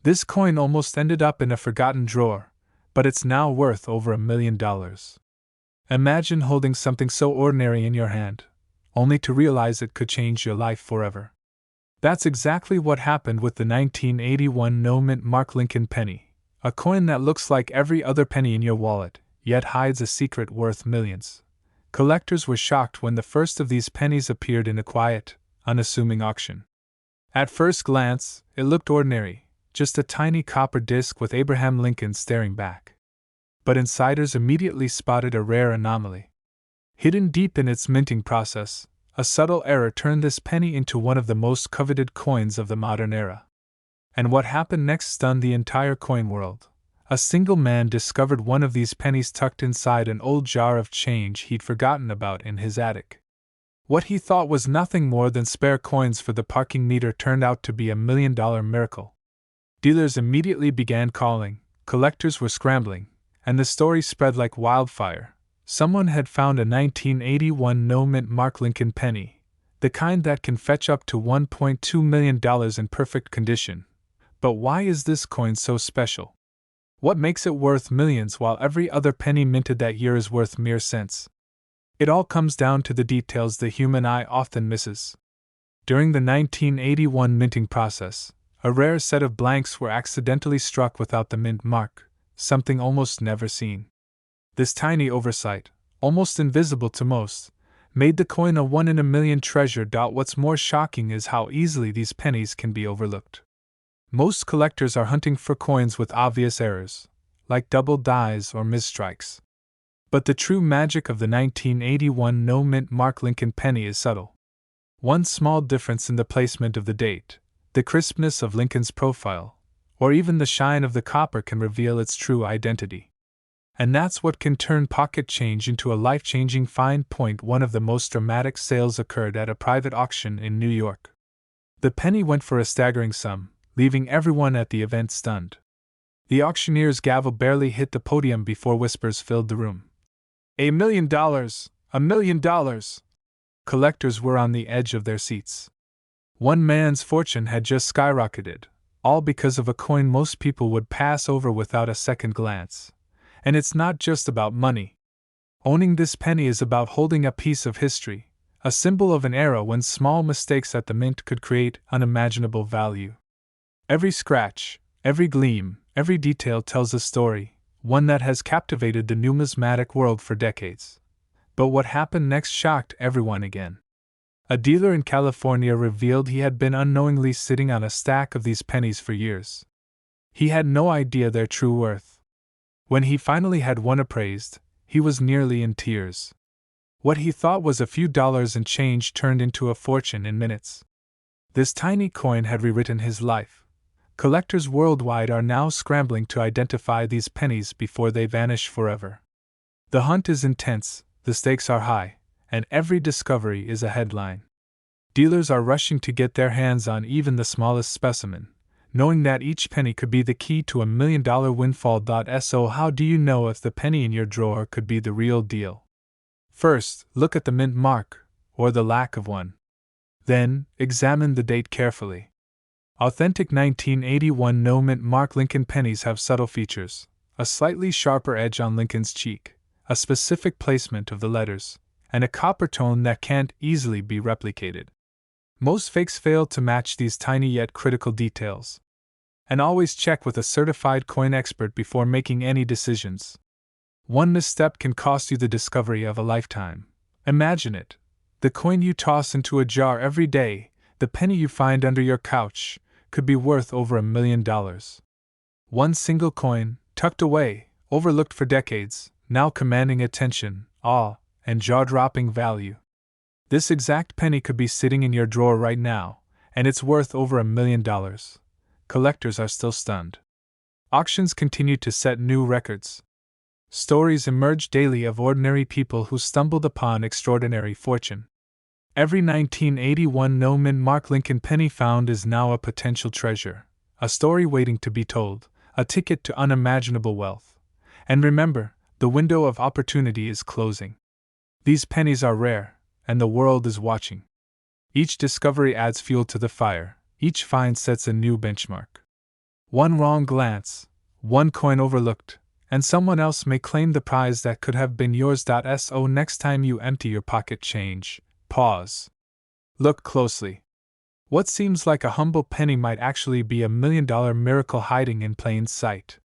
This coin almost ended up in a forgotten drawer, but it's now worth over $1 million. Imagine holding something so ordinary in your hand, only to realize it could change your life forever. That's exactly what happened with the 1981 no-mint Mark Lincoln penny, a coin that looks like every other penny in your wallet, yet hides a secret worth millions. Collectors were shocked when the first of these pennies appeared in a quiet, unassuming auction. At first glance, it looked ordinary, just a tiny copper disc with Abraham Lincoln staring back. But insiders immediately spotted a rare anomaly. Hidden deep in its minting process, a subtle error turned this penny into one of the most coveted coins of the modern era. And what happened next stunned the entire coin world. A single man discovered one of these pennies tucked inside an old jar of change he'd forgotten about in his attic. What he thought was nothing more than spare coins for the parking meter turned out to be $1 million miracle. Dealers immediately began calling, collectors were scrambling, and the story spread like wildfire. Someone had found a 1981 no-mint Mark Lincoln penny, the kind that can fetch up to $1.2 million in perfect condition. But why is this coin so special? What makes it worth millions while every other penny minted that year is worth mere cents? It all comes down to the details the human eye often misses. During the 1981 minting process, a rare set of blanks were accidentally struck without the mint mark, something almost never seen. This tiny oversight, almost invisible to most, made the coin a 1 in a million treasure. What's more shocking is how easily these pennies can be overlooked. Most collectors are hunting for coins with obvious errors, like double dies or misstrikes. But the true magic of the 1981 no-mint Mark Lincoln penny is subtle. One small difference in the placement of the date, the crispness of Lincoln's profile, or even the shine of the copper can reveal its true identity. And that's what can turn pocket change into a life-changing find. One of the most dramatic sales occurred at a private auction in New York. The penny went for a staggering sum, leaving everyone at the event stunned. The auctioneer's gavel barely hit the podium before whispers filled the room. $1 million! $1 million! Collectors were on the edge of their seats. One man's fortune had just skyrocketed, all because of a coin most people would pass over without a second glance. And it's not just about money. Owning this penny is about holding a piece of history, a symbol of an era when small mistakes at the mint could create unimaginable value. Every scratch, every gleam, every detail tells a story, one that has captivated the numismatic world for decades. But what happened next shocked everyone again. A dealer in California revealed he had been unknowingly sitting on a stack of these pennies for years. He had no idea their true worth. When he finally had one appraised, he was nearly in tears. What he thought was a few dollars and change turned into a fortune in minutes. This tiny coin had rewritten his life. Collectors worldwide are now scrambling to identify these pennies before they vanish forever. The hunt is intense, the stakes are high, and every discovery is a headline. Dealers are rushing to get their hands on even the smallest specimen, knowing that each penny could be the key to $1 million windfall. So how do you know if the penny in your drawer could be the real deal? First, look at the mint mark, or the lack of one. Then, examine the date carefully. Authentic 1981 no-mint Mark Lincoln pennies have subtle features, a slightly sharper edge on Lincoln's cheek, a specific placement of the letters, and a copper tone that can't easily be replicated. Most fakes fail to match these tiny yet critical details. And always check with a certified coin expert before making any decisions. One misstep can cost you the discovery of a lifetime. Imagine it. The coin you toss into a jar every day, the penny you find under your couch, could be worth over $1 million. One single coin, tucked away, overlooked for decades, now commanding attention, awe, and jaw-dropping value. This exact penny could be sitting in your drawer right now, and it's worth over $1 million. Collectors are still stunned. Auctions continue to set new records. Stories emerge daily of ordinary people who stumbled upon extraordinary fortune. Every 1981 no-mint Mark Lincoln penny found is now a potential treasure, a story waiting to be told, a ticket to unimaginable wealth. And remember, the window of opportunity is closing. These pennies are rare, and the world is watching. Each discovery adds fuel to the fire, each find sets a new benchmark. One wrong glance, one coin overlooked, and someone else may claim the prize that could have been yours. So next time you empty your pocket change, pause. Look closely. What seems like a humble penny might actually be $1 million miracle hiding in plain sight.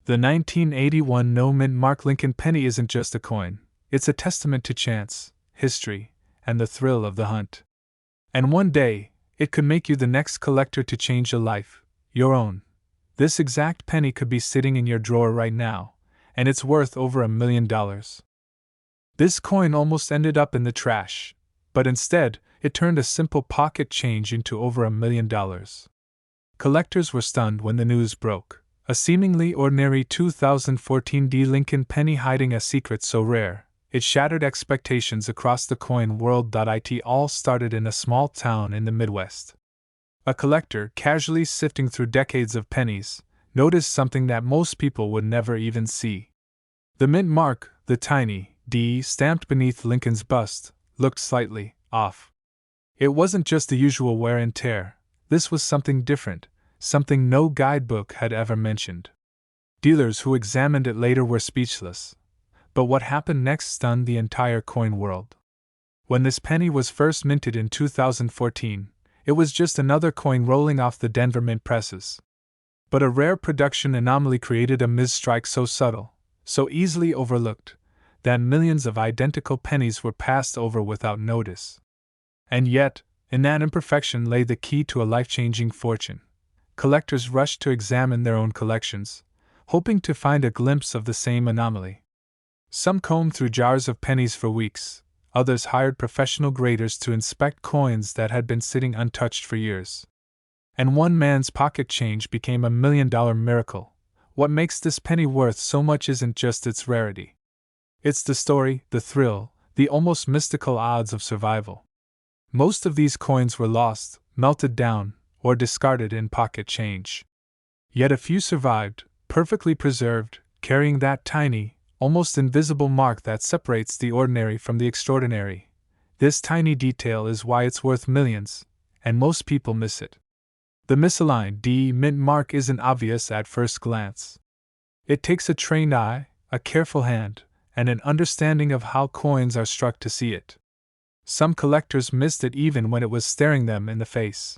The 1981 no-mint mark Lincoln penny isn't just a coin, it's a testament to chance, history, and the thrill of the hunt. And one day, it could make you the next collector to change a life, your own. This exact penny could be sitting in your drawer right now, and it's worth over $1 million. This coin almost ended up in the trash, but instead, it turned a simple pocket change into over $1 million. Collectors were stunned when the news broke. A seemingly ordinary 2014 Lincoln penny hiding a secret so rare, it shattered expectations across the coin world. It all started in a small town in the Midwest. A collector, casually sifting through decades of pennies, noticed something that most people would never even see. The mint mark, the tiny D stamped beneath Lincoln's bust, looked slightly off. It wasn't just the usual wear and tear, this was something different. Something no guidebook had ever mentioned. Dealers who examined it later were speechless. But what happened next stunned the entire coin world. When this penny was first minted in 2014, it was just another coin rolling off the Denver mint presses. But a rare production anomaly created a misstrike so subtle, so easily overlooked, that millions of identical pennies were passed over without notice. And yet, in that imperfection lay the key to a life-changing fortune. Collectors rushed to examine their own collections, hoping to find a glimpse of the same anomaly. Some combed through jars of pennies for weeks, others hired professional graders to inspect coins that had been sitting untouched for years. And one man's pocket change became $1 million miracle. What makes this penny worth so much isn't just its rarity. It's the story, the thrill, the almost mystical odds of survival. Most of these coins were lost, melted down, or discarded in pocket change. Yet a few survived, perfectly preserved, carrying that tiny, almost invisible mark that separates the ordinary from the extraordinary. This tiny detail is why it's worth millions, and most people miss it. The misaligned D mint mark isn't obvious at first glance. It takes a trained eye, a careful hand, and an understanding of how coins are struck to see it. Some collectors missed it even when it was staring them in the face.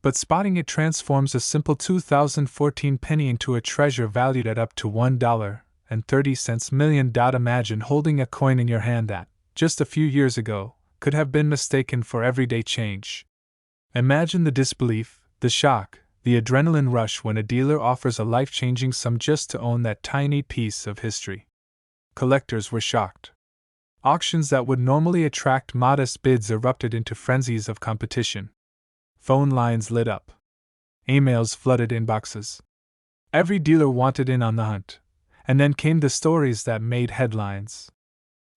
But spotting it transforms a simple 2014 penny into a treasure valued at up to $1.30 million. Imagine holding a coin in your hand that, just a few years ago, could have been mistaken for everyday change. Imagine the disbelief, the shock, the adrenaline rush when a dealer offers a life-changing sum just to own that tiny piece of history. Collectors were shocked. Auctions that would normally attract modest bids erupted into frenzies of competition. Phone lines lit up. Emails flooded inboxes. Every dealer wanted in on the hunt. And then came the stories that made headlines.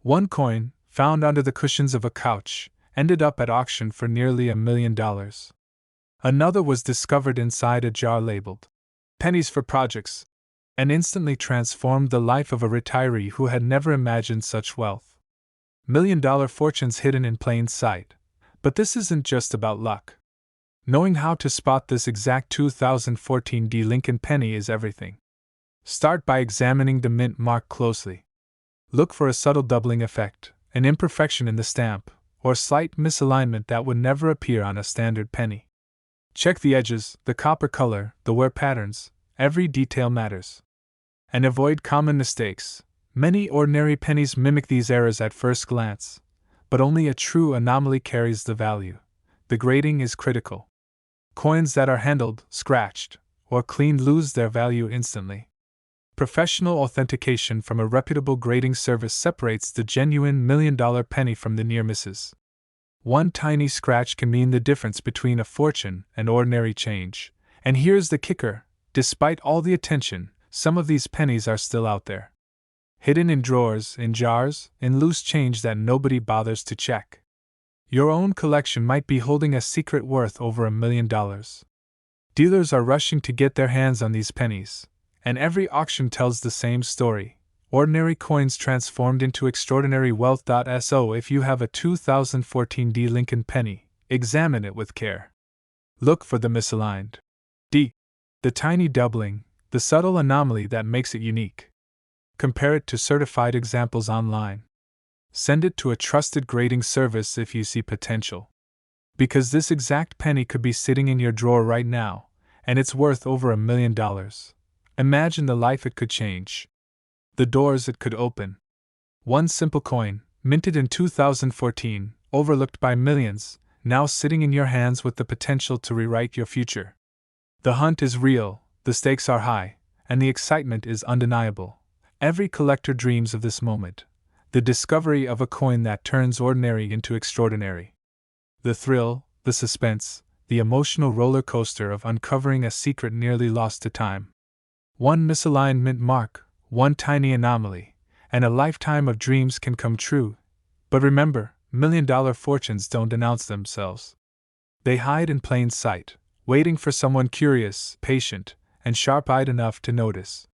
One coin, found under the cushions of a couch, ended up at auction for nearly $1 million. Another was discovered inside a jar labeled "Pennies for Projects," and instantly transformed the life of a retiree who had never imagined such wealth. $1 million fortunes hidden in plain sight. But this isn't just about luck. Knowing how to spot this exact 2014 Lincoln penny is everything. Start by examining the mint mark closely. Look for a subtle doubling effect, an imperfection in the stamp, or slight misalignment that would never appear on a standard penny. Check the edges, the copper color, the wear patterns, every detail matters. And avoid common mistakes. Many ordinary pennies mimic these errors at first glance, but only a true anomaly carries the value. The grading is critical. Coins that are handled, scratched, or cleaned lose their value instantly. Professional authentication from a reputable grading service separates the genuine $1 million penny from the near misses. One tiny scratch can mean the difference between a fortune and ordinary change. And here's the kicker: despite all the attention, some of these pennies are still out there. Hidden in drawers, in jars, in loose change that nobody bothers to check. Your own collection might be holding a secret worth over $1 million. Dealers are rushing to get their hands on these pennies, and every auction tells the same story. Ordinary coins transformed into extraordinary wealth. So if you have a 2014 Lincoln penny, examine it with care. Look for the misaligned D The tiny doubling, the subtle anomaly that makes it unique. Compare it to certified examples online. Send it to a trusted grading service if you see potential. Because this exact penny could be sitting in your drawer right now, and it's worth over $1 million. Imagine the life it could change. The doors it could open. One simple coin, minted in 2014, overlooked by millions, now sitting in your hands with the potential to rewrite your future. The hunt is real, the stakes are high, and the excitement is undeniable. Every collector dreams of this moment, the discovery of a coin that turns ordinary into extraordinary. The thrill, the suspense, the emotional roller coaster of uncovering a secret nearly lost to time. One misaligned mint mark, one tiny anomaly, and a lifetime of dreams can come true. But remember, million-dollar fortunes don't announce themselves. They hide in plain sight, waiting for someone curious, patient, and sharp-eyed enough to notice.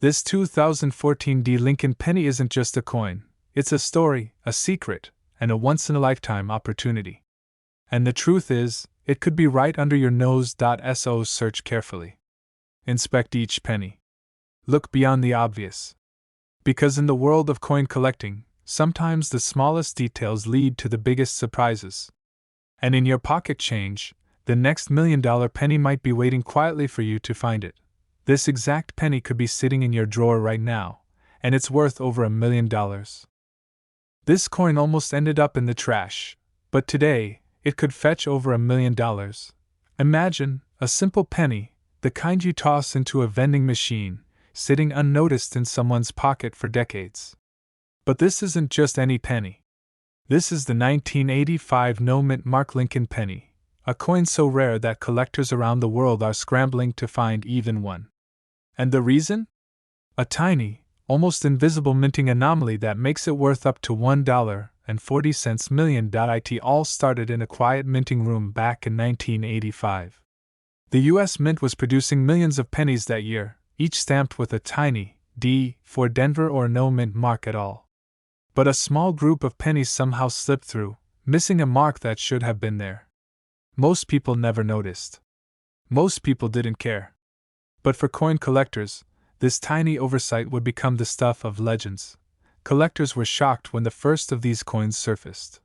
This 2014 D. Lincoln penny isn't just a coin, it's a story, a secret, and a once-in-a-lifetime opportunity. And the truth is, it could be right under your nose. So search carefully. Inspect each penny. Look beyond the obvious. Because in the world of coin collecting, sometimes the smallest details lead to the biggest surprises. And in your pocket change, the next $1 million penny might be waiting quietly for you to find it. This exact penny could be sitting in your drawer right now, and it's worth over $1 million. This coin almost ended up in the trash, but today, it could fetch over $1 million. Imagine, a simple penny, the kind you toss into a vending machine, sitting unnoticed in someone's pocket for decades. But this isn't just any penny. This is the 1985 no-mint mark Lincoln penny, a coin so rare that collectors around the world are scrambling to find even one. And the reason? A tiny, almost invisible minting anomaly that makes it worth up to $1.40 million. It all started in a quiet minting room back in 1985. The U.S. Mint was producing millions of pennies that year, each stamped with a tiny D for Denver or no mint mark at all. But a small group of pennies somehow slipped through, missing a mark that should have been there. Most people never noticed. Most people didn't care. But for coin collectors, this tiny oversight would become the stuff of legends. Collectors were shocked when the first of these coins surfaced.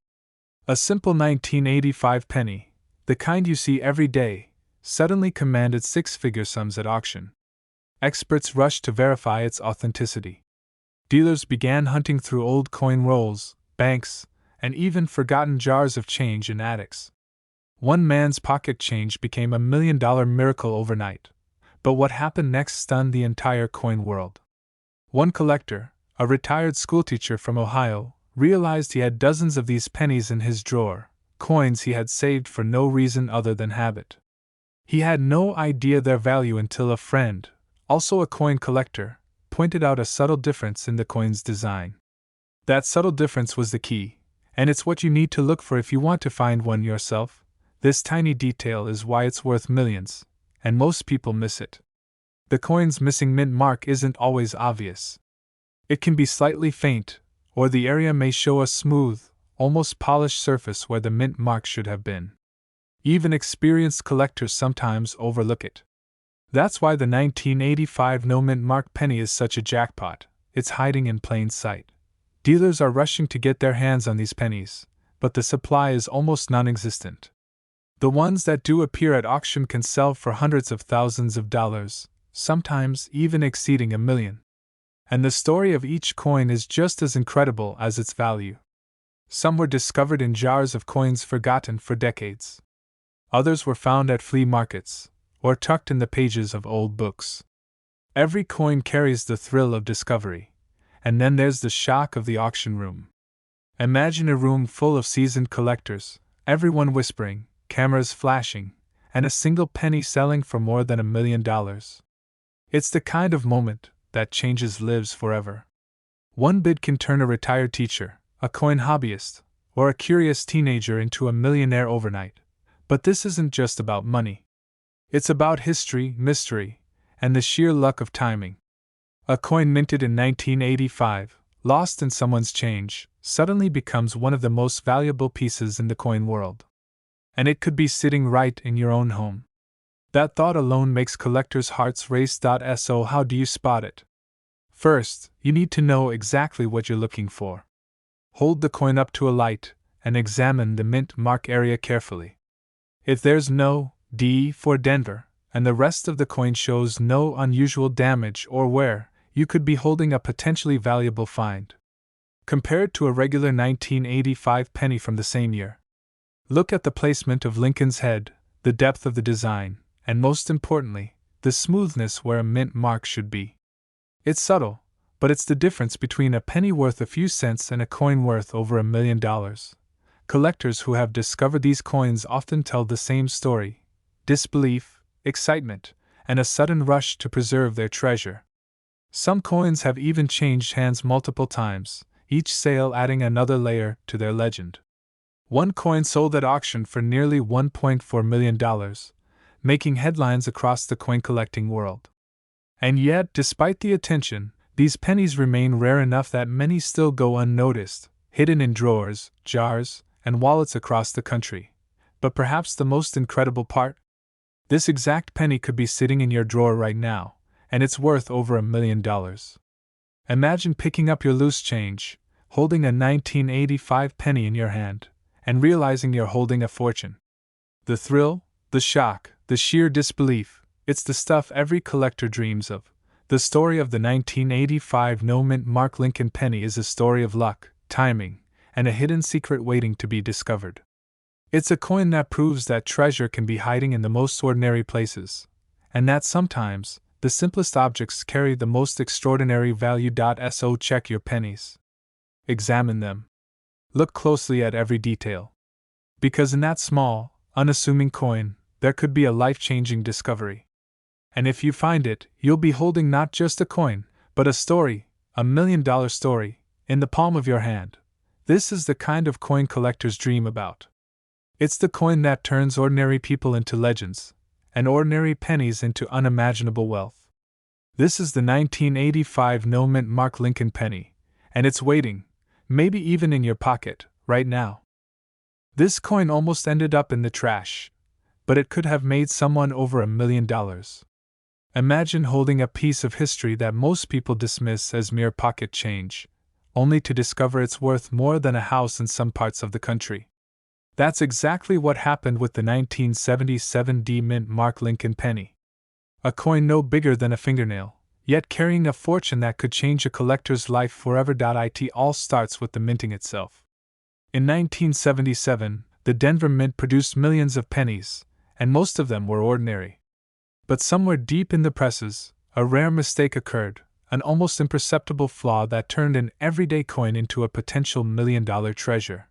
A simple 1985 penny, the kind you see every day, suddenly commanded six-figure sums at auction. Experts rushed to verify its authenticity. Dealers began hunting through old coin rolls, banks, and even forgotten jars of change in attics. One man's pocket change became $1 million miracle overnight. But what happened next stunned the entire coin world. One collector, a retired schoolteacher from Ohio, realized he had dozens of these pennies in his drawer, coins he had saved for no reason other than habit. He had no idea their value until a friend, also a coin collector, pointed out a subtle difference in the coin's design. That subtle difference was the key, and it's what you need to look for if you want to find one yourself. This tiny detail is why it's worth millions, and most people miss it. The coin's missing mint mark isn't always obvious. It can be slightly faint, or the area may show a smooth, almost polished surface where the mint mark should have been. Even experienced collectors sometimes overlook it. That's why the 1985 no-mint mark penny is such a jackpot. It's hiding in plain sight. Dealers are rushing to get their hands on these pennies, but the supply is almost non-existent. The ones that do appear at auction can sell for hundreds of thousands of dollars, sometimes even exceeding $1 million. And the story of each coin is just as incredible as its value. Some were discovered in jars of coins forgotten for decades. Others were found at flea markets, or tucked in the pages of old books. Every coin carries the thrill of discovery, and then there's the shock of the auction room. Imagine a room full of seasoned collectors, everyone whispering, cameras flashing, and a single penny selling for more than $1 million. It's the kind of moment that changes lives forever. One bid can turn a retired teacher, a coin hobbyist, or a curious teenager into a millionaire overnight. But this isn't just about money. It's about history, mystery, and the sheer luck of timing. A coin minted in 1985, lost in someone's change, suddenly becomes one of the most valuable pieces in the coin world. And it could be sitting right in your own home. That thought alone makes collectors' hearts race. So, how do you spot it? First, you need to know exactly what you're looking for. Hold the coin up to a light and examine the mint mark area carefully. If there's no D for Denver, and the rest of the coin shows no unusual damage or wear, you could be holding a potentially valuable find. Compare it to a regular 1985 penny from the same year. Look at the placement of Lincoln's head, the depth of the design, and most importantly, the smoothness where a mint mark should be. It's subtle, but it's the difference between a penny worth a few cents and a coin worth over $1 million. Collectors who have discovered these coins often tell the same story: disbelief, excitement, and a sudden rush to preserve their treasure. Some coins have even changed hands multiple times, each sale adding another layer to their legend. One coin sold at auction for nearly $1.4 million, making headlines across the coin collecting world. And yet, despite the attention, these pennies remain rare enough that many still go unnoticed, hidden in drawers, jars, and wallets across the country. But perhaps the most incredible part? This exact penny could be sitting in your drawer right now, and it's worth over $1 million. Imagine picking up your loose change, holding a 1985 penny in your hand, and realizing you're holding a fortune. The thrill, the shock, the sheer disbelief, it's the stuff every collector dreams of. The story of the 1985 no-mint mark Lincoln penny is a story of luck, timing, and a hidden secret waiting to be discovered. It's a coin that proves that treasure can be hiding in the most ordinary places, and that sometimes, the simplest objects carry the most extraordinary value. So check your pennies. Examine them. Look closely at every detail. Because in that small, unassuming coin, there could be a life-changing discovery. And if you find it, you'll be holding not just a coin, but a story, $1 million story, in the palm of your hand. This is the kind of coin collectors dream about. It's the coin that turns ordinary people into legends, and ordinary pennies into unimaginable wealth. This is the 1985 no-mint mark Lincoln penny, and it's waiting, maybe even in your pocket, right now. This coin almost ended up in the trash, but it could have made someone over $1 million. Imagine holding a piece of history that most people dismiss as mere pocket change, only to discover it's worth more than a house in some parts of the country. That's exactly what happened with the 1977 D-mint mark Lincoln penny. A coin no bigger than a fingernail, yet carrying a fortune that could change a collector's life forever. It all starts with the minting itself. In 1977, the Denver Mint produced millions of pennies, and most of them were ordinary. But somewhere deep in the presses, a rare mistake occurred, an almost imperceptible flaw that turned an everyday coin into a potential $1 million treasure.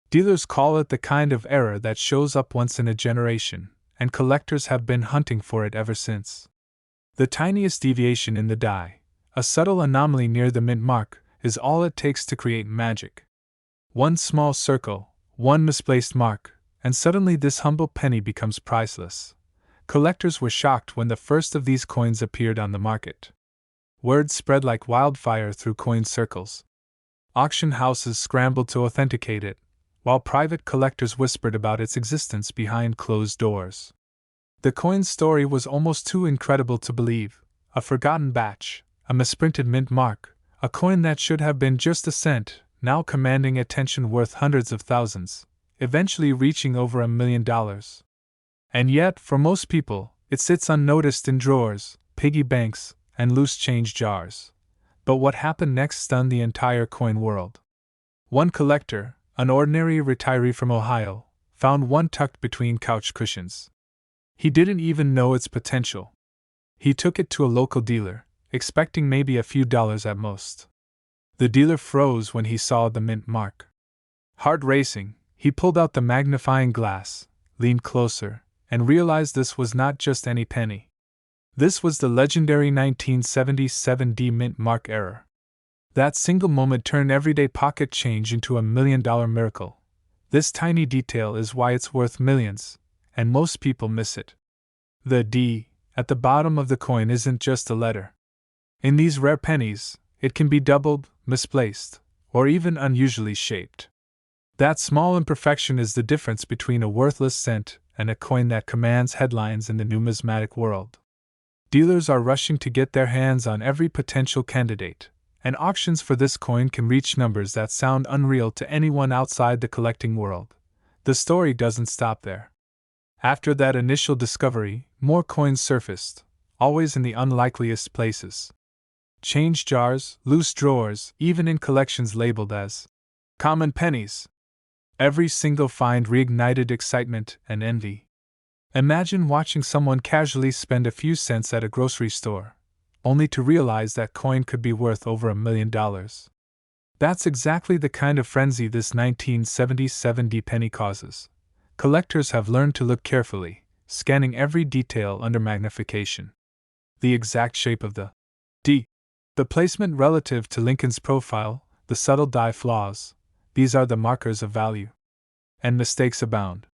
Dealers call it the kind of error that shows up once in a generation, and collectors have been hunting for it ever since. The tiniest deviation in the die, a subtle anomaly near the mint mark, is all it takes to create magic. One small circle, one misplaced mark, and suddenly this humble penny becomes priceless. Collectors were shocked when the first of these coins appeared on the market. Word spread like wildfire through coin circles. Auction houses scrambled to authenticate it, while private collectors whispered about its existence behind closed doors. The coin's story was almost too incredible to believe: a forgotten batch, a misprinted mint mark, a coin that should have been just a cent, now commanding attention worth hundreds of thousands, eventually reaching over $1 million. And yet, for most people, it sits unnoticed in drawers, piggy banks, and loose change jars. But what happened next stunned the entire coin world. One collector, an ordinary retiree from Ohio, found one tucked between couch cushions. He didn't even know its potential. He took it to a local dealer, expecting maybe a few dollars at most. The dealer froze when he saw the mint mark. Heart racing, he pulled out the magnifying glass, leaned closer, and realized this was not just any penny. This was the legendary 1977 D-mint mark error. That single moment turned everyday pocket change into a $1 million miracle. This tiny detail is why it's worth millions, and most people miss it. The D at the bottom of the coin isn't just a letter. In these rare pennies, it can be doubled, misplaced, or even unusually shaped. That small imperfection is the difference between a worthless cent and a coin that commands headlines in the numismatic world. Dealers are rushing to get their hands on every potential candidate, and auctions for this coin can reach numbers that sound unreal to anyone outside the collecting world. The story doesn't stop there. After that initial discovery, more coins surfaced, always in the unlikeliest places. Change jars, loose drawers, even in collections labeled as common pennies. Every single find reignited excitement and envy. Imagine watching someone casually spend a few cents at a grocery store, only to realize that coin could be worth over $1 million. That's exactly the kind of frenzy this 1977 D penny causes. Collectors have learned to look carefully, scanning every detail under magnification. The exact shape of the D, the placement relative to Lincoln's profile, the subtle die flaws, these are the markers of value. And mistakes abound.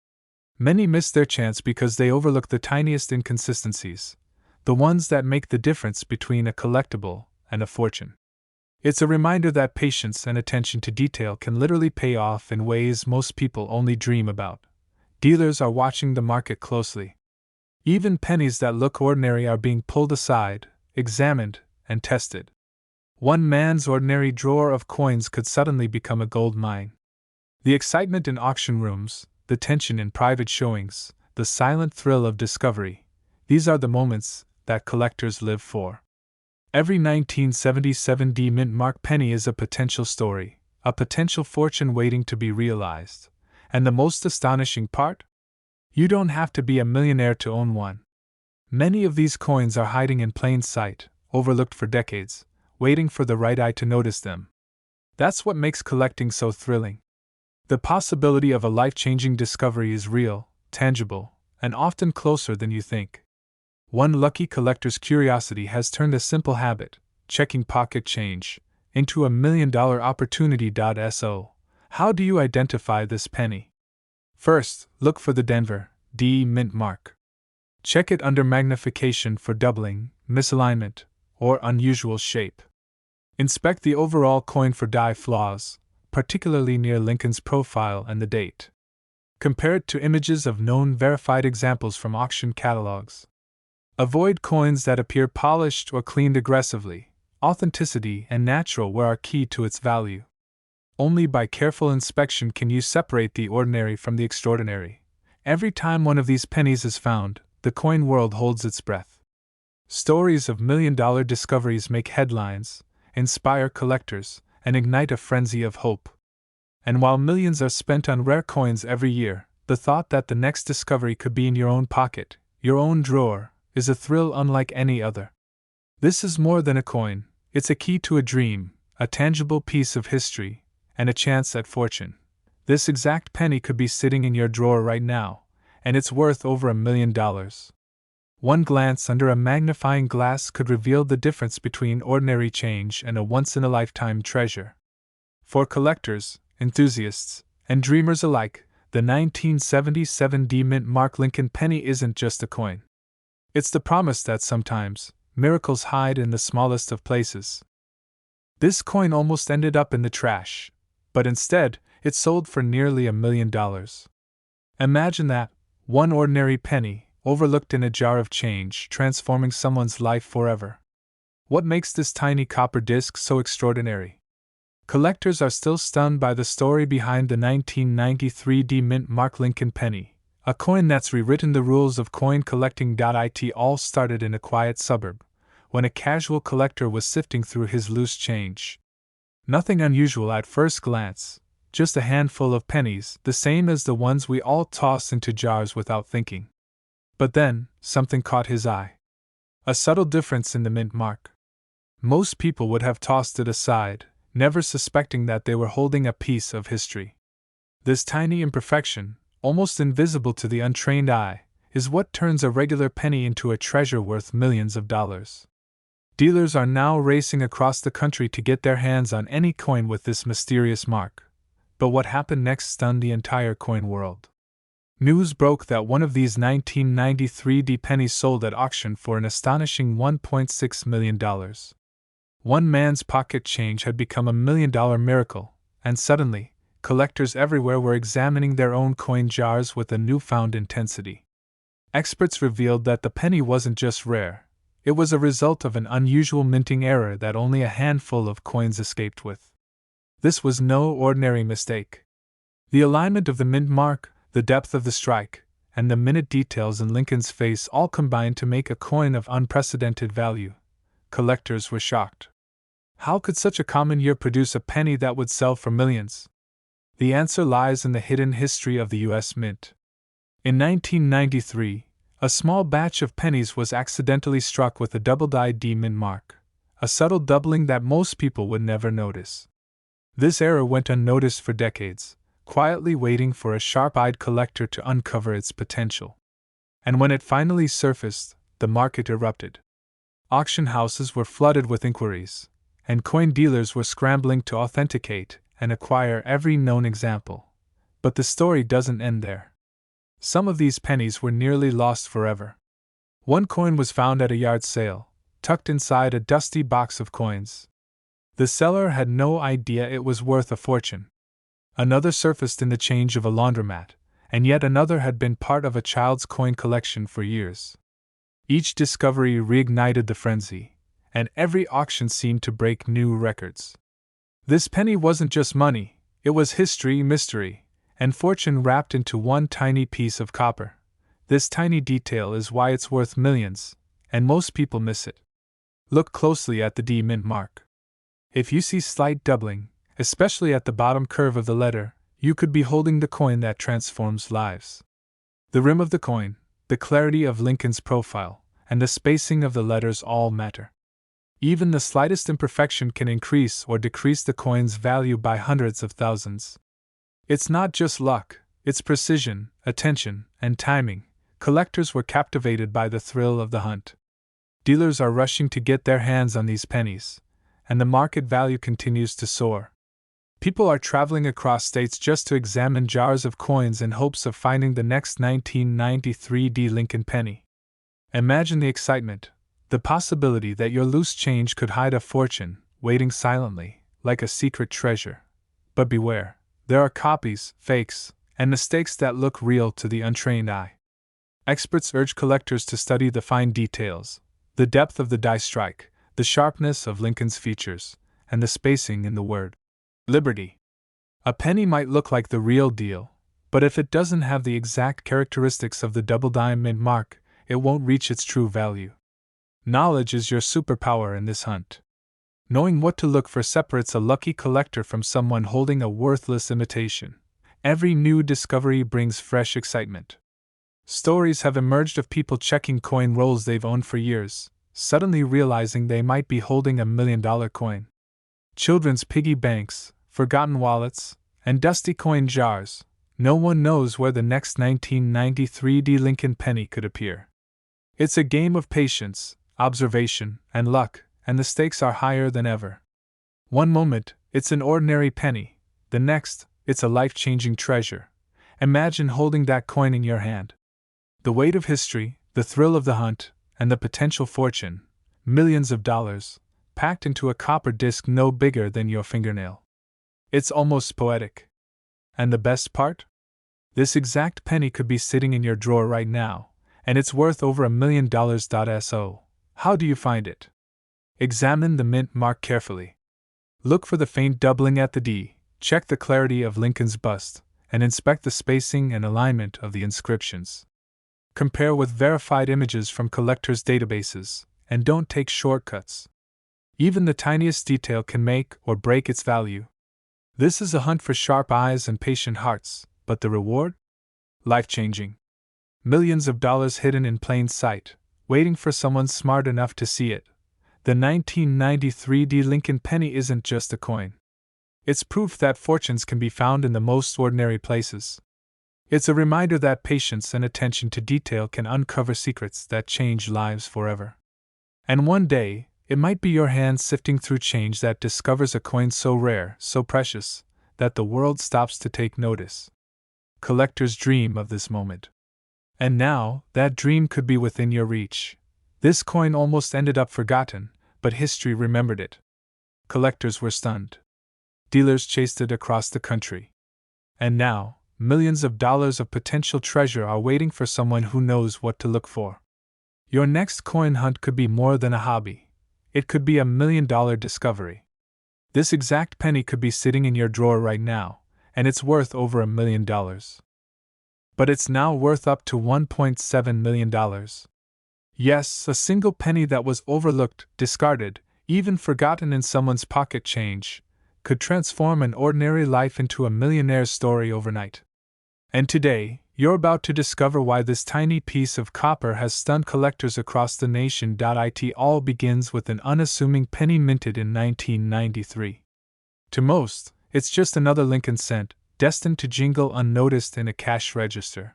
Many miss their chance because they overlook the tiniest inconsistencies, the ones that make the difference between a collectible and a fortune. It's a reminder that patience and attention to detail can literally pay off in ways most people only dream about. Dealers are watching the market closely. Even pennies that look ordinary are being pulled aside, examined, and tested. One man's ordinary drawer of coins could suddenly become a gold mine. The excitement in auction rooms, the tension in private showings, the silent thrill of discovery, these are the moments that collectors live for. Every 1977 D mint mark penny is a potential story, a potential fortune waiting to be realized. And the most astonishing part? You don't have to be a millionaire to own one. Many of these coins are hiding in plain sight, overlooked for decades, waiting for the right eye to notice them. That's what makes collecting so thrilling. The possibility of a life-changing discovery is real, tangible, and often closer than you think. One lucky collector's curiosity has turned a simple habit, checking pocket change, into $1 million opportunity. So, how do you identify this penny? First, look for the Denver D mint mark. Check it under magnification for doubling, misalignment, or unusual shape. Inspect the overall coin for die flaws, particularly near Lincoln's profile and the date. Compare it to images of known verified examples from auction catalogs. Avoid coins that appear polished or cleaned aggressively. Authenticity and natural wear are key to its value. Only by careful inspection can you separate the ordinary from the extraordinary. Every time one of these pennies is found, the coin world holds its breath. Stories of million-dollar discoveries make headlines, inspire collectors, and ignite a frenzy of hope. And while millions are spent on rare coins every year, the thought that the next discovery could be in your own pocket, your own drawer, is a thrill unlike any other. This is more than a coin, it's a key to a dream, a tangible piece of history, and a chance at fortune. This exact penny could be sitting in your drawer right now, and it's worth over $1 million. One glance under a magnifying glass could reveal the difference between ordinary change and a once-in-a-lifetime treasure. For collectors, enthusiasts, and dreamers alike, the 1977 D mint mark Lincoln penny isn't just a coin. It's the promise that sometimes, miracles hide in the smallest of places. This coin almost ended up in the trash, but instead, it sold for nearly $1 million. Imagine that, one ordinary penny, overlooked in a jar of change, transforming someone's life forever. What makes this tiny copper disc so extraordinary? Collectors are still stunned by the story behind the 1993 D mint mark Lincoln penny, a coin that's rewritten the rules of coin collecting. It all started in a quiet suburb, when a casual collector was sifting through his loose change. Nothing unusual at first glance, just a handful of pennies, the same as the ones we all toss into jars without thinking. But then, something caught his eye. A subtle difference in the mint mark. Most people would have tossed it aside, never suspecting that they were holding a piece of history. This tiny imperfection, almost invisible to the untrained eye, is what turns a regular penny into a treasure worth millions of dollars. Dealers are now racing across the country to get their hands on any coin with this mysterious mark. But what happened next stunned the entire coin world. News broke that one of these 1993 D pennies sold at auction for an astonishing $1.6 million. One man's pocket change had become $1 million miracle, and suddenly, collectors everywhere were examining their own coin jars with a newfound intensity. Experts revealed that the penny wasn't just rare, it was a result of an unusual minting error that only a handful of coins escaped with. This was no ordinary mistake. The alignment of the mint mark, the depth of the strike, and the minute details in Lincoln's face all combined to make a coin of unprecedented value. Collectors were shocked. How could such a common year produce a penny that would sell for millions? The answer lies in the hidden history of the U.S. Mint. In 1993, a small batch of pennies was accidentally struck with a double-dyed D mint mark, a subtle doubling that most people would never notice. This error went unnoticed for decades, quietly waiting for a sharp-eyed collector to uncover its potential. And when it finally surfaced, the market erupted. Auction houses were flooded with inquiries, and coin dealers were scrambling to authenticate and acquire every known example. But the story doesn't end there. Some of these pennies were nearly lost forever. One coin was found at a yard sale, tucked inside a dusty box of coins. The seller had no idea it was worth a fortune. Another surfaced in the change of a laundromat, and yet another had been part of a child's coin collection for years. Each discovery reignited the frenzy, and every auction seemed to break new records. This penny wasn't just money, it was history, mystery, and fortune wrapped into one tiny piece of copper. This tiny detail is why it's worth millions, and most people miss it. Look closely at the D mint mark. If you see slight doubling, especially at the bottom curve of the letter, you could be holding the coin that transforms lives. The rim of the coin, the clarity of Lincoln's profile, and the spacing of the letters all matter. Even the slightest imperfection can increase or decrease the coin's value by hundreds of thousands. It's not just luck, it's precision, attention, and timing. Collectors were captivated by the thrill of the hunt. Dealers are rushing to get their hands on these pennies, and the market value continues to soar. People are traveling across states just to examine jars of coins in hopes of finding the next 1993 D Lincoln penny. Imagine the excitement, the possibility that your loose change could hide a fortune, waiting silently, like a secret treasure. But beware, there are copies, fakes, and mistakes that look real to the untrained eye. Experts urge collectors to study the fine details, the depth of the die strike, the sharpness of Lincoln's features, and the spacing in the word Liberty. A penny might look like the real deal, but if it doesn't have the exact characteristics of the double dime mint mark, it won't reach its true value. Knowledge is your superpower in this hunt. Knowing what to look for separates a lucky collector from someone holding a worthless imitation. Every new discovery brings fresh excitement. Stories have emerged of people checking coin rolls they've owned for years, suddenly realizing they might be holding $1 million coin. Children's piggy banks, forgotten wallets, and dusty coin jars. No one knows where the next 1993 D Lincoln penny could appear. It's a game of patience, observation, and luck, and the stakes are higher than ever. One moment, it's an ordinary penny. The next, it's a life-changing treasure. Imagine holding that coin in your hand. The weight of history, the thrill of the hunt, and the potential fortune, millions of dollars, packed into a copper disc no bigger than your fingernail. It's almost poetic. And the best part? This exact penny could be sitting in your drawer right now, and it's worth over $1 million. So, how do you find it? Examine the mint mark carefully. Look for the faint doubling at the D, check the clarity of Lincoln's bust, and inspect the spacing and alignment of the inscriptions. Compare with verified images from collectors' databases, and don't take shortcuts. Even the tiniest detail can make or break its value. This is a hunt for sharp eyes and patient hearts, but the reward? Life-changing. Millions of dollars hidden in plain sight, waiting for someone smart enough to see it. The 1993 D Lincoln penny isn't just a coin. It's proof that fortunes can be found in the most ordinary places. It's a reminder that patience and attention to detail can uncover secrets that change lives forever. And one day, it might be your hand sifting through change that discovers a coin so rare, so precious, that the world stops to take notice. Collectors dream of this moment. And now, that dream could be within your reach. This coin almost ended up forgotten, but history remembered it. Collectors were stunned. Dealers chased it across the country. And now, millions of dollars of potential treasure are waiting for someone who knows what to look for. Your next coin hunt could be more than a hobby. It could be $1 million discovery. This exact penny could be sitting in your drawer right now, and it's worth over $1 million. But it's now worth up to $1.7 million. Yes, a single penny that was overlooked, discarded, even forgotten in someone's pocket change, could transform an ordinary life into a millionaire's story overnight. And today, you're about to discover why this tiny piece of copper has stunned collectors across the nation. It all begins with an unassuming penny minted in 1993. To most, it's just another Lincoln cent, destined to jingle unnoticed in a cash register.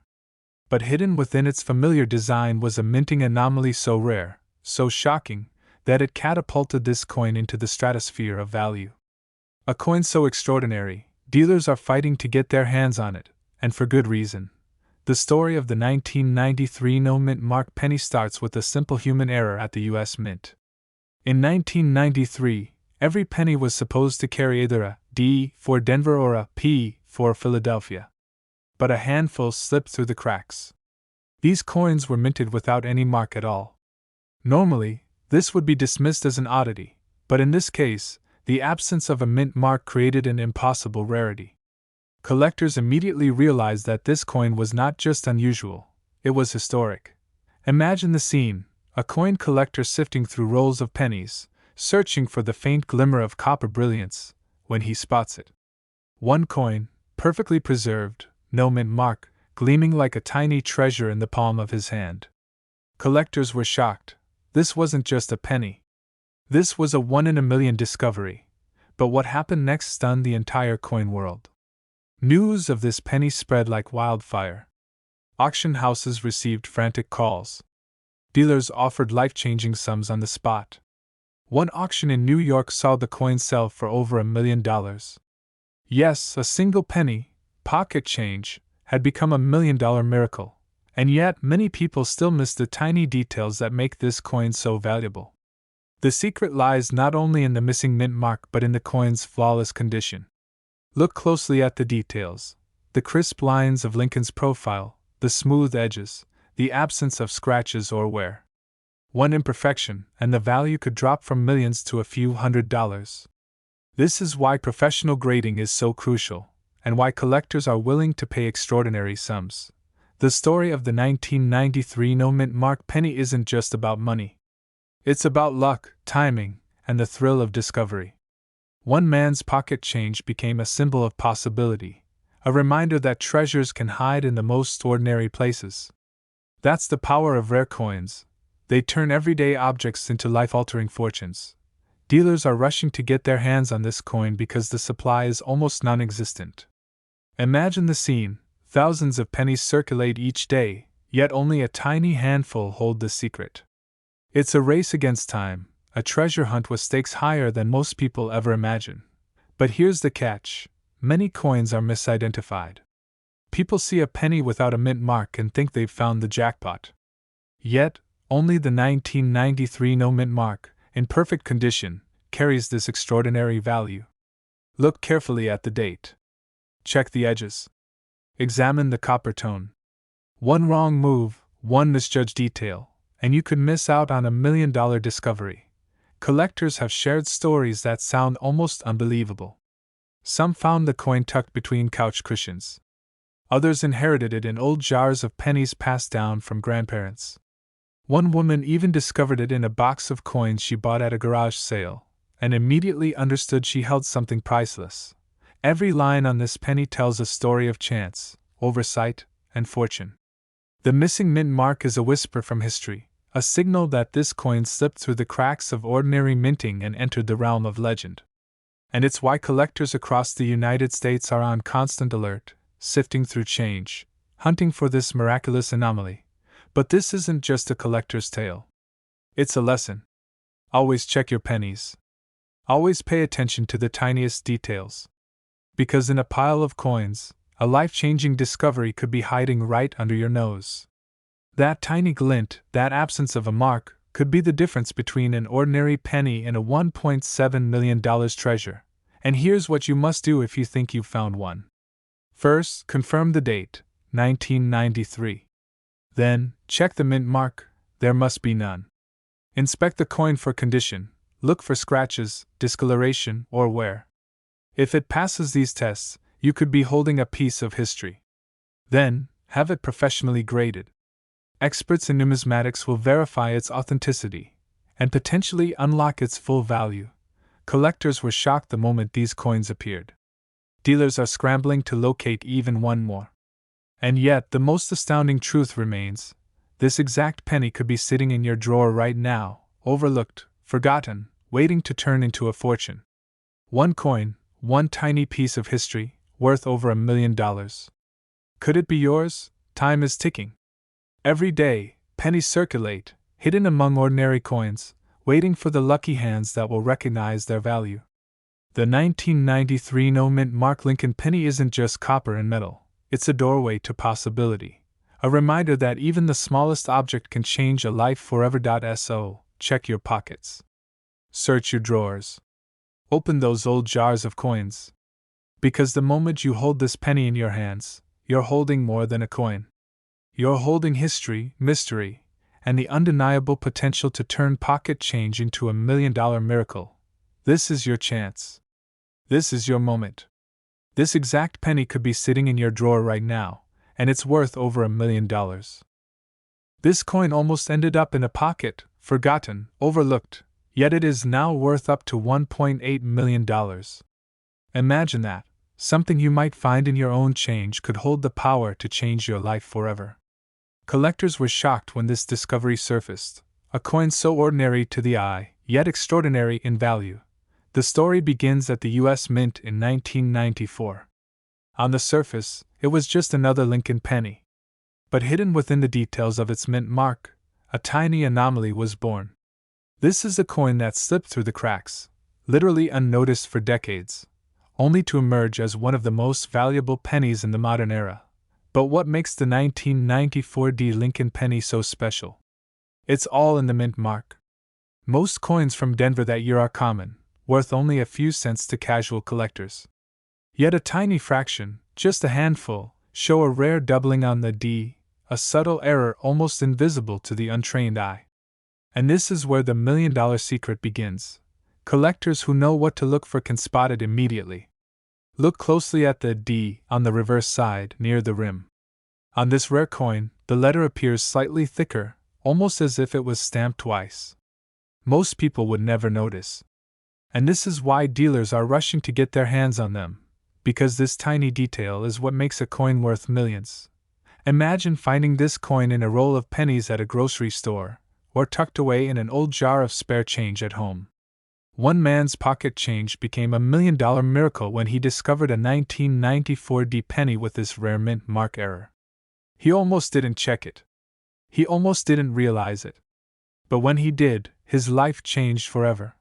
But hidden within its familiar design was a minting anomaly so rare, so shocking, that it catapulted this coin into the stratosphere of value. A coin so extraordinary, dealers are fighting to get their hands on it, and for good reason. The story of the 1993 no-mint mark penny starts with a simple human error at the U.S. Mint. In 1993, every penny was supposed to carry either a D for Denver or a P for Philadelphia. But a handful slipped through the cracks. These coins were minted without any mark at all. Normally, this would be dismissed as an oddity, but in this case, the absence of a mint mark created an impossible rarity. Collectors immediately realized that this coin was not just unusual, it was historic. Imagine the scene: a coin collector sifting through rolls of pennies, searching for the faint glimmer of copper brilliance, when he spots it. One coin, perfectly preserved, no mint mark, gleaming like a tiny treasure in the palm of his hand. Collectors were shocked. This wasn't just a penny. This was a one-in-a-million discovery. But what happened next stunned the entire coin world. News of this penny spread like wildfire. Auction houses received frantic calls. Dealers offered life-changing sums on the spot. One auction in New York saw the coin sell for over $1 million. Yes, a single penny, pocket change, had become $1 million miracle, and yet many people still miss the tiny details that make this coin so valuable. The secret lies not only in the missing mint mark but in the coin's flawless condition. Look closely at the details: the crisp lines of Lincoln's profile, the smooth edges, the absence of scratches or wear. One imperfection, and the value could drop from millions to a few $100s. This is why professional grading is so crucial, and why collectors are willing to pay extraordinary sums. The story of the 1993 no-mint mark penny isn't just about money. It's about luck, timing, and the thrill of discovery. One man's pocket change became a symbol of possibility, a reminder that treasures can hide in the most ordinary places. That's the power of rare coins. They turn everyday objects into life-altering fortunes. Dealers are rushing to get their hands on this coin because the supply is almost non-existent. Imagine the scene: thousands of pennies circulate each day, yet only a tiny handful hold the secret. It's a race against time, a treasure hunt with stakes higher than most people ever imagine. But here's the catch: many coins are misidentified. People see a penny without a mint mark and think they've found the jackpot. Yet, only the 1993 no mint mark, in perfect condition, carries this extraordinary value. Look carefully at the date. Check the edges. Examine the copper tone. One wrong move, one misjudged detail, and you could miss out on $1 million discovery. Collectors have shared stories that sound almost unbelievable. Some found the coin tucked between couch cushions. Others inherited it in old jars of pennies passed down from grandparents. One woman even discovered it in a box of coins she bought at a garage sale, and immediately understood she held something priceless. Every line on this penny tells a story of chance, oversight, and fortune. The missing mint mark is a whisper from history, a signal that this coin slipped through the cracks of ordinary minting and entered the realm of legend. And it's why collectors across the United States are on constant alert, sifting through change, hunting for this miraculous anomaly. But this isn't just a collector's tale. It's a lesson. Always check your pennies. Always pay attention to the tiniest details. Because in a pile of coins, a life-changing discovery could be hiding right under your nose. That tiny glint, that absence of a mark, could be the difference between an ordinary penny and a $1.7 million treasure. And here's what you must do if you think you've found one. First, confirm the date, 1993. Then, check the mint mark, there must be none. Inspect the coin for condition, look for scratches, discoloration, or wear. If it passes these tests, you could be holding a piece of history. Then, have it professionally graded. Experts in numismatics will verify its authenticity and potentially unlock its full value. Collectors were shocked the moment these coins appeared. Dealers are scrambling to locate even one more. And yet, the most astounding truth remains: this exact penny could be sitting in your drawer right now, overlooked, forgotten, waiting to turn into a fortune. One coin, one tiny piece of history, worth over $1 million. Could it be yours? Time is ticking. Every day, pennies circulate, hidden among ordinary coins, waiting for the lucky hands that will recognize their value. The 1993 no-mint mark Lincoln penny isn't just copper and metal, it's a doorway to possibility. A reminder that even the smallest object can change a life forever. So, check your pockets. Search your drawers. Open those old jars of coins. Because the moment you hold this penny in your hands, you're holding more than a coin. You're holding history, mystery, and the undeniable potential to turn pocket change into $1 million miracle. This is your chance. This is your moment. This exact penny could be sitting in your drawer right now, and it's worth over $1 million. This coin almost ended up in a pocket, forgotten, overlooked, yet it is now worth up to $1.8 million. Imagine that. Something you might find in your own change could hold the power to change your life forever. Collectors were shocked when this discovery surfaced, a coin so ordinary to the eye, yet extraordinary in value. The story begins at the U.S. Mint in 1994. On the surface, it was just another Lincoln penny. But hidden within the details of its mint mark, a tiny anomaly was born. This is a coin that slipped through the cracks, literally unnoticed for decades, only to emerge as one of the most valuable pennies in the modern era. But what makes the 1994 Lincoln penny so special? It's all in the mint mark. Most coins from Denver that year are common, worth only a few cents to casual collectors. Yet a tiny fraction, just a handful, show a rare doubling on the D, a subtle error almost invisible to the untrained eye. And this is where the $1 million secret begins. Collectors who know what to look for can spot it immediately. Look closely at the D on the reverse side, near the rim. On this rare coin, the letter appears slightly thicker, almost as if it was stamped twice. Most people would never notice. And this is why dealers are rushing to get their hands on them, because this tiny detail is what makes a coin worth millions. Imagine finding this coin in a roll of pennies at a grocery store, or tucked away in an old jar of spare change at home. One man's pocket change became $1 million miracle when he discovered a 1994 penny with this rare mint mark error. He almost didn't check it. He almost didn't realize it. But when he did, his life changed forever.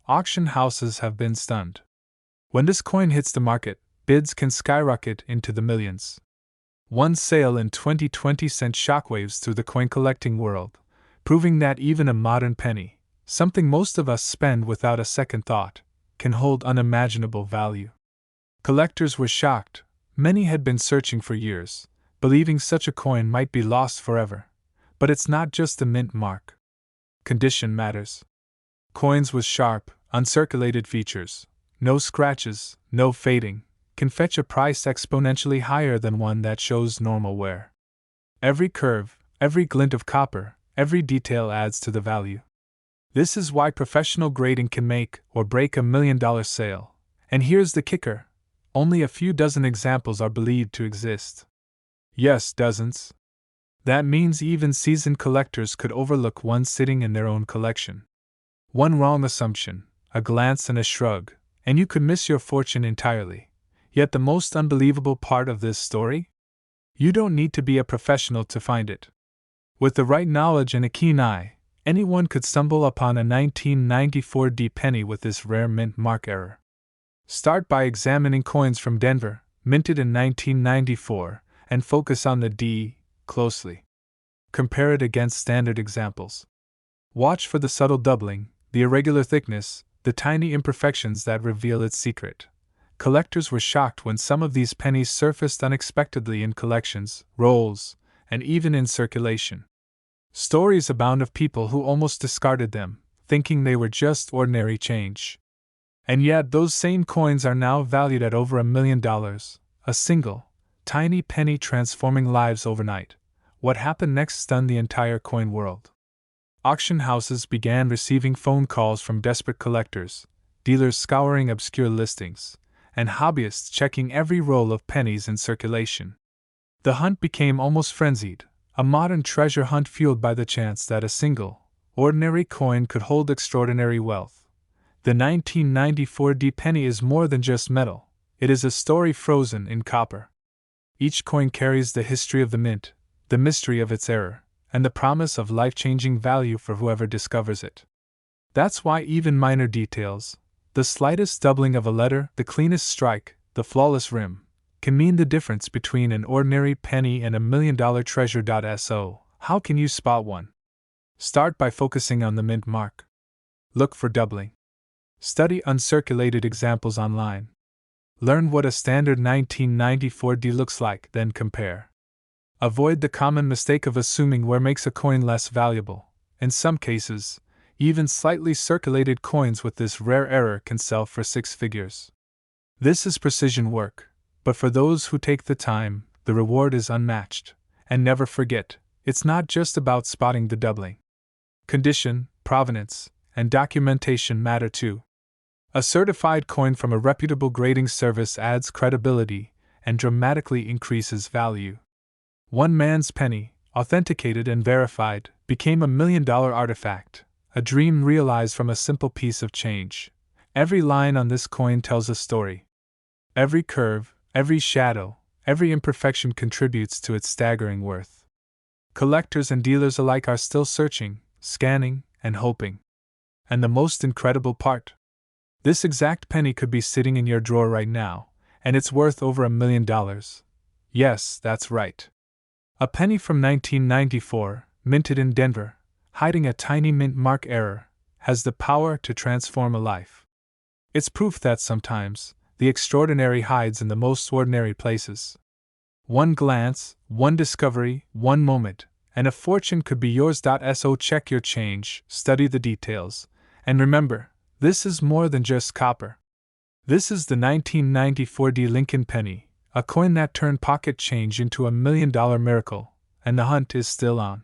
Auction houses have been stunned. When this coin hits the market, bids can skyrocket into the millions. One sale in 2020 sent shockwaves through the coin collecting world, proving that even a modern penny, something most of us spend without a second thought, can hold unimaginable value. Collectors were shocked. Many had been searching for years, believing such a coin might be lost forever. But it's not just the mint mark. Condition matters. Coins with sharp, uncirculated features, no scratches, no fading, can fetch a price exponentially higher than one that shows normal wear. Every curve, every glint of copper, every detail adds to the value. This is why professional grading can make or break $1 million sale. And here's the kicker: only a few dozen examples are believed to exist. Yes, dozens. That means even seasoned collectors could overlook one sitting in their own collection. One wrong assumption, a glance and a shrug, and you could miss your fortune entirely. Yet the most unbelievable part of this story? You don't need to be a professional to find it. With the right knowledge and a keen eye, anyone could stumble upon a 1994 penny with this rare mint mark error. Start by examining coins from Denver, minted in 1994, and focus on the D closely. Compare it against standard examples. Watch for the subtle doubling, the irregular thickness, the tiny imperfections that reveal its secret. Collectors were shocked when some of these pennies surfaced unexpectedly in collections, rolls, and even in circulation. Stories abound of people who almost discarded them, thinking they were just ordinary change. And yet those same coins are now valued at over $1 million, a single, tiny penny transforming lives overnight. What happened next stunned the entire coin world. Auction houses began receiving phone calls from desperate collectors, dealers scouring obscure listings, and hobbyists checking every roll of pennies in circulation. The hunt became almost frenzied, a modern treasure hunt fueled by the chance that a single, ordinary coin could hold extraordinary wealth. The 1994 D penny is more than just metal, it is a story frozen in copper. Each coin carries the history of the mint, the mystery of its error, and the promise of life-changing value for whoever discovers it. That's why even minor details, the slightest doubling of a letter, the cleanest strike, the flawless rim, can mean the difference between an ordinary penny and $1 million treasure. So, how can you spot one? Start by focusing on the mint mark. Look for doubling. Study uncirculated examples online. Learn what a standard 1994 D looks like, then compare. Avoid the common mistake of assuming where makes a coin less valuable. In some cases, even slightly circulated coins with this rare error can sell for six figures. This is precision work, but for those who take the time, the reward is unmatched. And never forget, it's not just about spotting the doubling. Condition, provenance, and documentation matter too. A certified coin from a reputable grading service adds credibility and dramatically increases value. One man's penny, authenticated and verified, became $1 million artifact, a dream realized from a simple piece of change. Every line on this coin tells a story. Every curve, every shadow, every imperfection contributes to its staggering worth. Collectors and dealers alike are still searching, scanning, and hoping. And the most incredible part? This exact penny could be sitting in your drawer right now, and it's worth over $1 million. Yes, that's right. A penny from 1994, minted in Denver, hiding a tiny mint mark error, has the power to transform a life. It's proof that sometimes, the extraordinary hides in the most ordinary places. One glance, one discovery, one moment, and a fortune could be yours. So check your change, study the details, and remember, this is more than just copper. This is the 1994 D Lincoln penny, a coin that turned pocket change into $1 million miracle, and the hunt is still on.